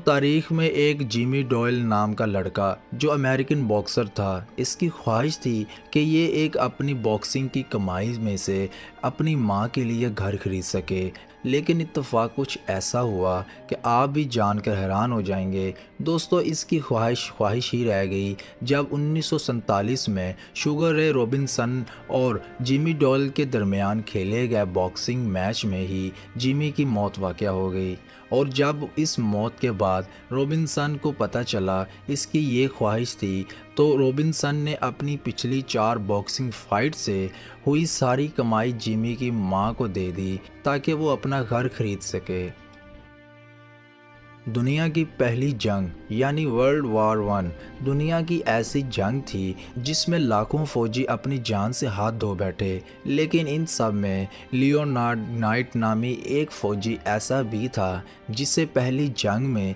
تاریخ میں ایک جیمی ڈوئل نام کا لڑکا جو امریکن باکسر تھا، اس کی خواہش تھی کہ یہ ایک اپنی باکسنگ کی کمائی میں سے اپنی ماں کے لیے گھر خرید سکے، لیکن اتفاق کچھ ایسا ہوا کہ آپ بھی جان کر حیران ہو جائیں گے۔ دوستو، اس کی خواہش ہی رہ گئی جب 1947 میں شوگر رے روبنسن اور جیمی ڈوئل کے درمیان کھیلے گئے باکسنگ میچ میں ہی جیمی کی موت واقع ہو گئی، اور جب اس موت کے بعد روبنسن کو پتہ چلا اس کی یہ خواہش تھی تو روبنسن نے اپنی پچھلی 4 باکسنگ فائٹ سے ہوئی ساری کمائی جیمی کی ماں کو دے دی تاکہ وہ اپنا گھر خرید سکے۔ دنیا کی پہلی جنگ یعنی ورلڈ وار ون دنیا کی ایسی جنگ تھی جس میں لاکھوں فوجی اپنی جان سے ہاتھ دھو بیٹھے، لیکن ان سب میں لیونارڈ نائٹ نامی ایک فوجی ایسا بھی تھا جسے پہلی جنگ میں